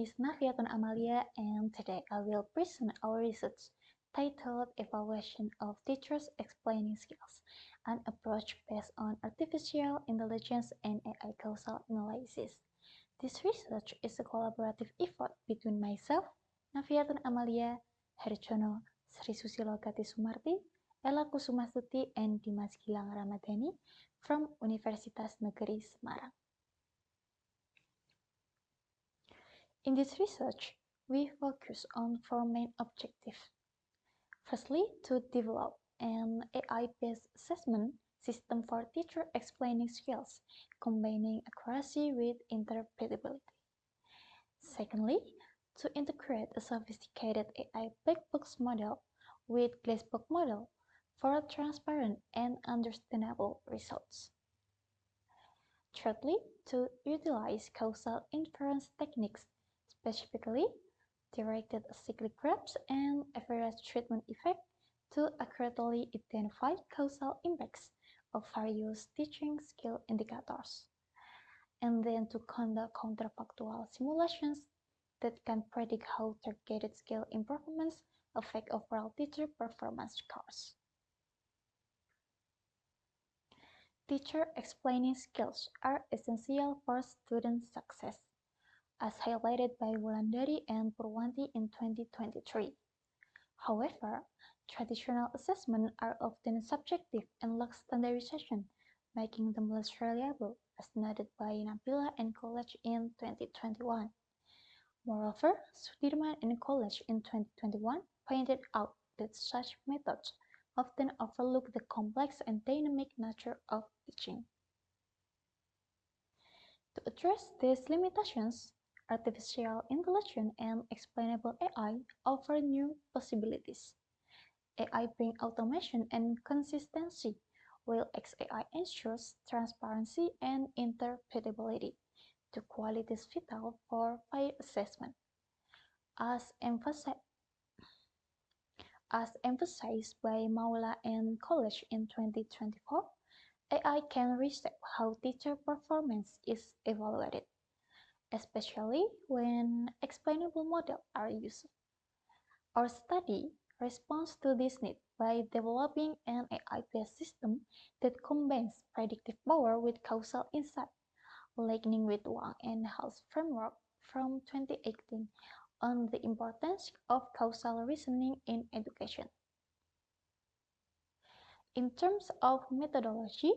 is Nafiatun Amalia, and today I will present our research titled Evaluation of Teachers' Explaining Skills, an approach based on artificial intelligence and AI causal analysis. This research is a collaborative effort between myself, Nafiatun Amalia, Herjono Sri Susilo Gati Sumarti, Ella Kusumastuti, and Dimas Gilang Ramadhani from Universitas Negeri Semarang. In this research, we focus on four main objectives. Firstly, to develop an AI-based assessment system for teacher explaining skills, combining accuracy with interpretability. Secondly, to integrate a sophisticated AI black box model with glass box model for transparent and understandable results. Thirdly, to utilize causal inference techniques, specifically directed cyclic graphs and average treatment effect to accurately identify causal impacts of various teaching skill indicators, and then to conduct counterfactual simulations that can predict how targeted skill improvements affect overall teacher performance scores. Teacher explaining skills are essential for student success, as highlighted by Wulandari and Purwanti in 2023. However, traditional assessments are often subjective and lack standardization, making them less reliable, as noted by Nabila and College in 2021. Moreover, Sudirman and College in 2021 pointed out that such methods often overlook the complex and dynamic nature of teaching. To address these limitations, artificial intelligence and explainable AI offer new possibilities. AI brings automation and consistency, while XAI ensures transparency and interpretability, two qualities vital for fair assessment. As emphasized by Maula and College in 2024, AI can reshape how teacher performance is evaluated, especially when explainable models are used. Our study responds to this need by developing an AI-based system that combines predictive power with causal insight, aligning with Wang and Hao's framework from 2018 on the importance of causal reasoning in education. In terms of methodology,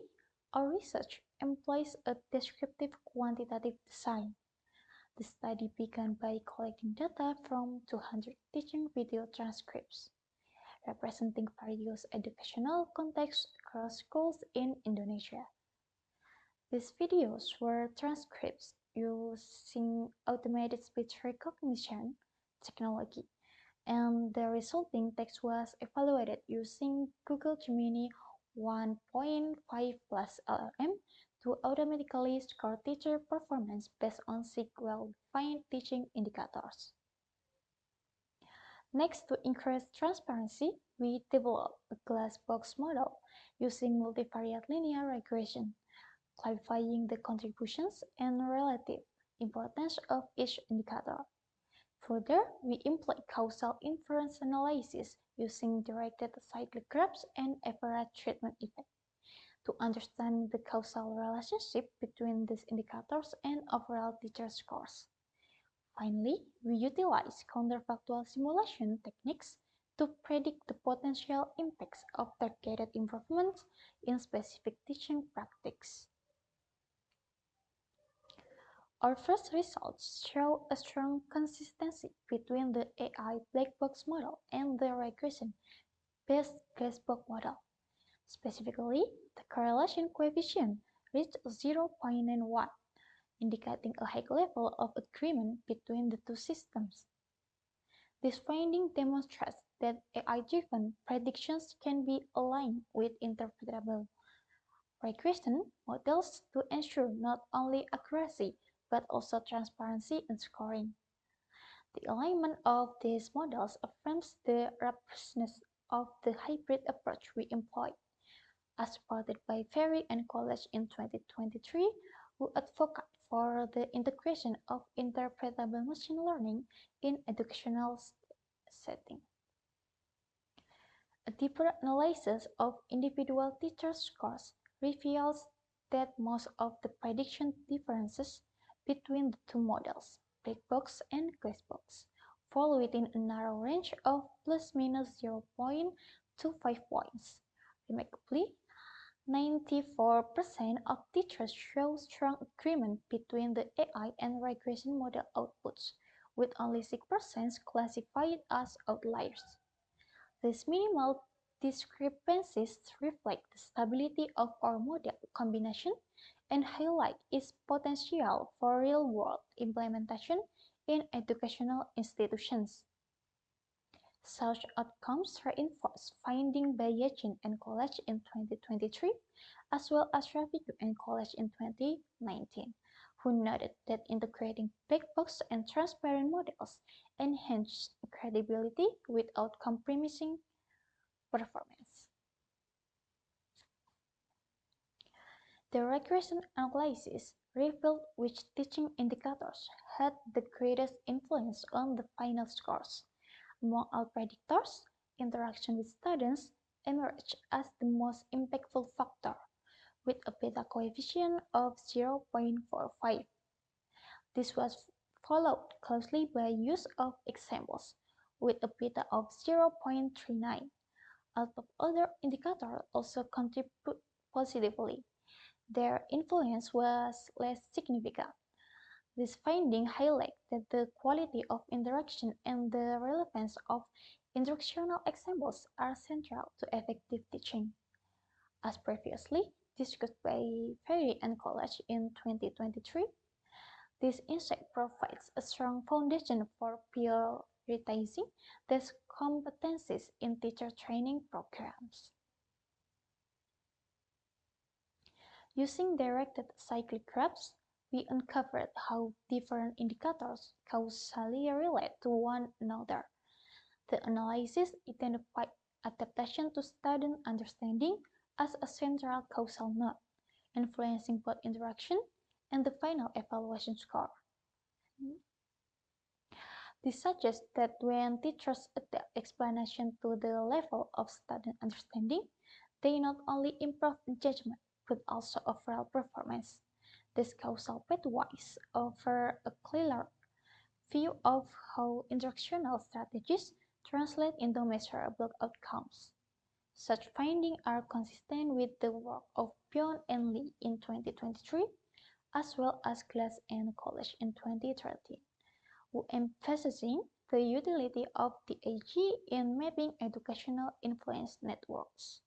our research employs a descriptive quantitative design. The study began by collecting data from 200 teaching video transcripts, representing various educational contexts across schools in Indonesia. These videos were transcripts using automated speech recognition technology, and the resulting text was evaluated using Google Gemini 1.5 plus LLM to automatically score teacher performance based on 6 well-defined teaching indicators. Next, to increase transparency, we developed a glass box model using multivariate linear regression, clarifying the contributions and relative importance of each indicator. Further, we employed causal inference analysis using directed cyclic graphs and average treatment effect to understand the causal relationship between these indicators and overall teacher scores. Finally, we utilize counterfactual simulation techniques to predict the potential impacts of targeted improvements in specific teaching practices. Our first results show a strong consistency between the AI black box model and the regression-based glass box model. Specifically, the correlation coefficient reached 0.91, indicating a high level of agreement between the two systems. This finding demonstrates that AI-driven predictions can be aligned with interpretable regression models to ensure not only accuracy but also transparency in scoring. The alignment of these models affirms the robustness of the hybrid approach we employ. As supported by Ferry and College in 2023, who advocate for the integration of interpretable machine learning in educational settings. A deeper analysis of individual teacher scores reveals that most of the prediction differences between the two models, black box and glass box, fall within a narrow range of ±0.25 points. Remarkably, 94% of teachers show strong agreement between the AI and regression model outputs, with only 6% classified as outliers. These minimal discrepancies reflect the stability of our model combination and highlight its potential for real-world implementation in educational institutions. Such outcomes reinforce findings by Yachin and College in 2023, as well as Ravigu and College in 2019, who noted that integrating black box and transparent models enhances credibility without compromising performance. The regression analysis revealed which teaching indicators had the greatest influence on the final scores. Among all predictors, interaction with students emerged as the most impactful factor, with a beta coefficient of 0.45. This was followed closely by use of examples, with a beta of 0.39. Although other indicators also contribute positively, their influence was less significant. This finding highlights that the quality of interaction and the relevance of instructional examples are central to effective teaching. As previously discussed by Ferry and College in 2023, this insight provides a strong foundation for prioritizing these competencies in teacher training programs. Using directed cyclic graphs, we uncovered how different indicators causally relate to one another. The analysis identified adaptation to student understanding as a central causal node, influencing both interaction and the final evaluation score. This suggests that when teachers adapt explanation to the level of student understanding, they not only improve judgment but also overall performance. These causal pathways offer a clearer view of how instructional strategies translate into measurable outcomes. Such findings are consistent with the work of Pion and Lee in 2023, as well as Glass and College in 2013, who emphasizing the utility of DAG in mapping educational influence networks.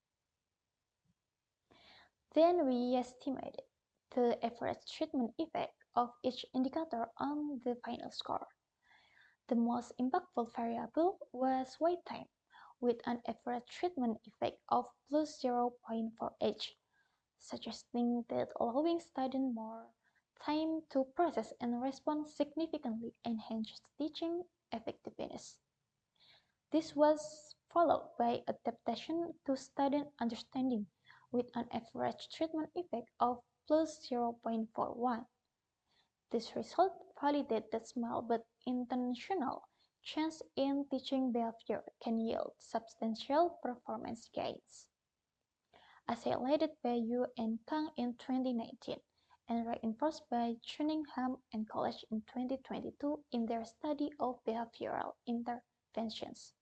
Then we estimated the average treatment effect of each indicator on the final score. The most impactful variable was wait time, with an average treatment effect of plus 0.4h, suggesting that allowing students more time to process and respond significantly enhanced teaching effectiveness. This was followed by adaptation to student understanding, with an average treatment effect of plus 0.41. This result validates that small but intentional change in teaching behavior can yield substantial performance gains. As highlighted by Yu and Kang in 2019 and reinforced by Cunningham and College in 2022 in their study of behavioral interventions.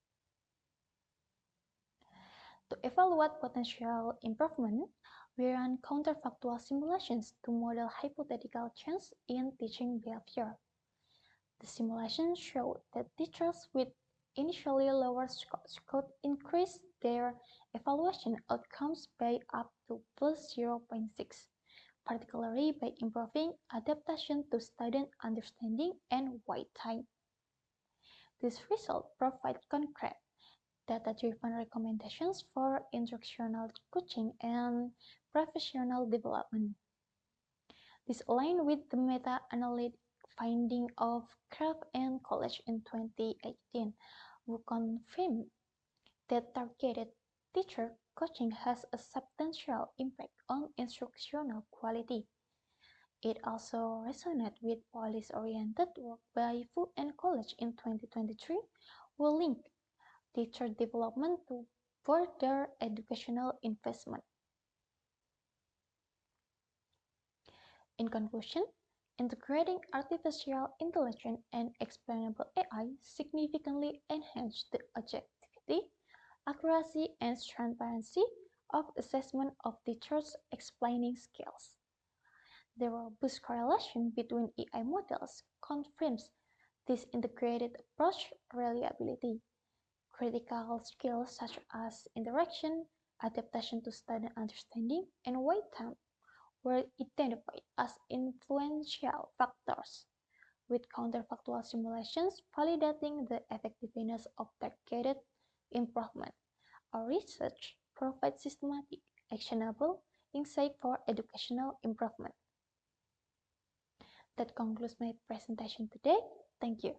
To evaluate potential improvement, we ran counterfactual simulations to model hypothetical change in teaching behavior. The simulations showed that teachers with initially lower scores could increase their evaluation outcomes by up to plus 0.6, particularly by improving adaptation to student understanding and wait time. This result provides concrete data-driven recommendations for instructional coaching and professional development. This aligns with the meta-analytic finding of Kraft and College in 2018, who confirmed that targeted teacher coaching has a substantial impact on instructional quality. It also resonated with policy-oriented work by Food and College in 2023, who linked teacher development to further educational investment. In conclusion, integrating artificial intelligence and explainable AI significantly enhanced the objectivity, accuracy, and transparency of assessment of teachers' explaining skills. The robust correlation between AI models confirms this integrated approach reliability. Critical skills such as interaction, adaptation to student understanding, and wait time were identified as influential factors, with counterfactual simulations validating the effectiveness of targeted improvement. Our research provides systematic, actionable insight for educational improvement. That concludes my presentation today. Thank you.